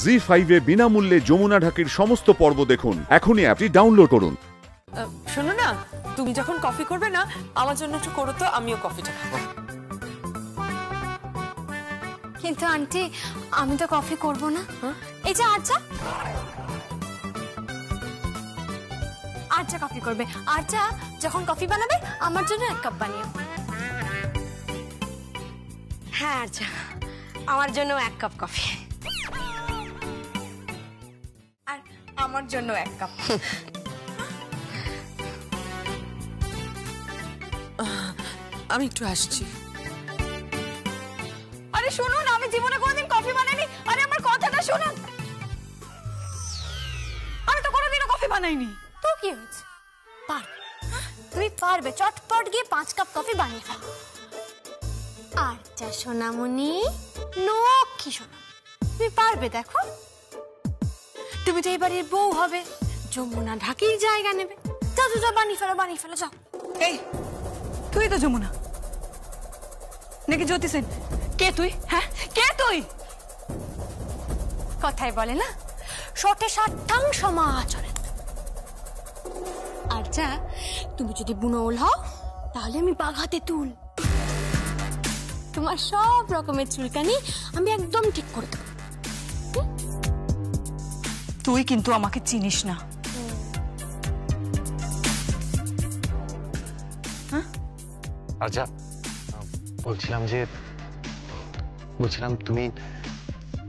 জি5 এ বিনামূল্যে যমুনা ঢাকির সমস্ত পর্ব দেখুন। এখনই অ্যাপটি ডাউনলোড করুন। শোনো না, তুমি যখন কফি করবে না, আমার জন্য একটু করো তো, আমিও কফিটা খাবো। কিন্তু আন্টি, আমি তো কফি করব না। এই যে আর্চা কফি করবে। আর্চা যখন কফি বানাবে আমার জন্য 1 কাপ বানিও। হ্যাঁ আচ্ছা, আমার জন্য 1 কাপ কফি, আর আমার জন্য 1 কাপ। আমি একটু আসছি। আরে শুনুন, আমি জীবনে কোনোদিন কফি বানাইনি। আরে আমার কথাটা শুনুন, আমি তো কোনোদিনও কফি বানাইনি। তো কি হয়েছে, পারবে, তুমি পারবে। চটপট গিয়ে 5 কাপ কফি বানিয়ে ফেলো। আর্চা সোনামণি, লক্ষ্মী সোনা, তুমি পারবে। দেখো, তুমি তো এই বাড়ির বউ হবে, যমুনা ঢাকির জায়গা নেবে। যাও যাও, বানিয়ে ফেলো, যাও। এই, তুই তো যমুনা নাকি জ্যোতি সেন? কে তুই? হ্যাঁ, কে তুই? কথায় বলে না, শটে 60 সমাচরেন। আর্চা, তুমি যদি বুনোল হও তাহলে আমি বাঘাতে তুল। তোমার সব রকমের চুলকানি আমি একদম ঠিক করে দেবো। তুই কিন্তু আমাকে চিনিস না। আচ্ছা, বলছিলাম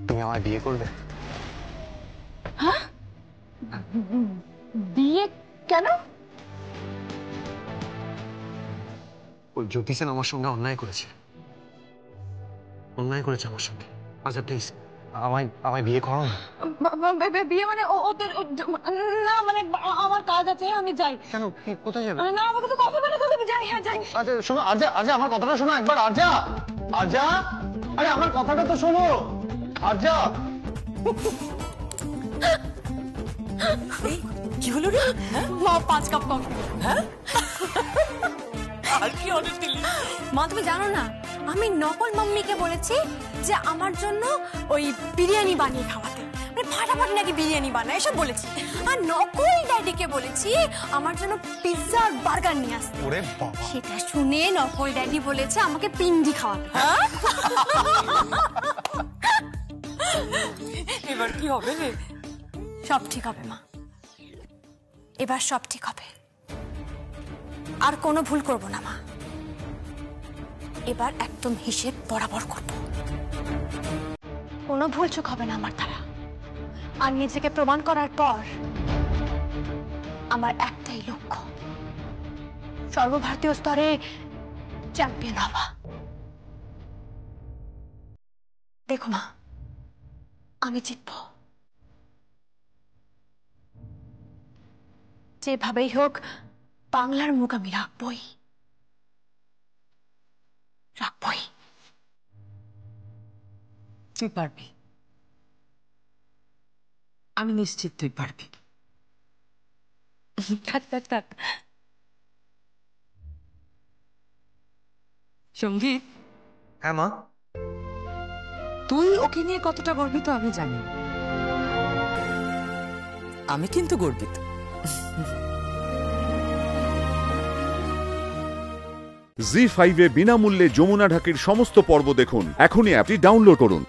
তুমি আমায় বিয়ে করবে? হ্যাঁ, বিয়ে কেন? ওই জ্যোতি সেন আমার সঙ্গে অন্যায় করেছে আমার সঙ্গে। আচ্ছা প্লিজ আমায় বিয়ে করো না। বিয়ে মানে না, মানে আমার কাজ আছে, আমি যাই। কেন, কোথায় যাবে? না, আমাকে তো কফি বানাতে হবে, যাই। হ্যাঁ যাই। আচ্ছা শোনো, আজ আমার কথাটা শোনো একবার। আজ আরে আমার কথাটা তো শোনো। আজ কি হলো রে? মা 5 কাপ কফি। হ্যাঁ, আর কি অর্ডার দিলি? মা, তুমি জানো না, আমি নকল মাম্মিকে বলেছি যে আমার জন্য ওই বিরিয়ানি বানিয়ে খাওয়াতে, মানে ফাটাফাটি নাকি বিরিয়ানি বানায় এসব বলেছি। আর নকল ড্যাডিকে বলেছি আমার জন্য পিৎজা আর বার্গার নিয়ে আসতে। ওরে বাবা, সেটা শুনে নকল ড্যাডি বলেছে আমাকে পিন্ডি খাওয়াতে। এবার কি হবে রে? সব ঠিক হবে মা, এবার সব ঠিক হবে। আর কোনো ভুল করব না মা, এবার একদম হিসেব বরাবর করব। কোনো ভুল চুক হবে না আমার দ্বারা। আর নিজেকে প্রমাণ করার পর আমার একটাই লক্ষ্য, সর্বভারতীয় স্তরে চ্যাম্পিয়ন হওয়া। দেখো মা, আমি জিতব, যেভাবেই হোক বাংলার মুখ আমি রাখবই। তুই পারবি, আমি নিশ্চিত তুই পারবি। থাক। সঙ্গীত, হ্যাঁ মা, তুই ওকে নিয়ে কতটা গর্বিত আমি জানি, আমি কিন্তু গর্বিত। জি5 এ বিনামূল্যে যমুনা ঢাকির সমস্ত পর্ব দেখুন। এখনই অ্যাপটি ডাউনলোড করুন।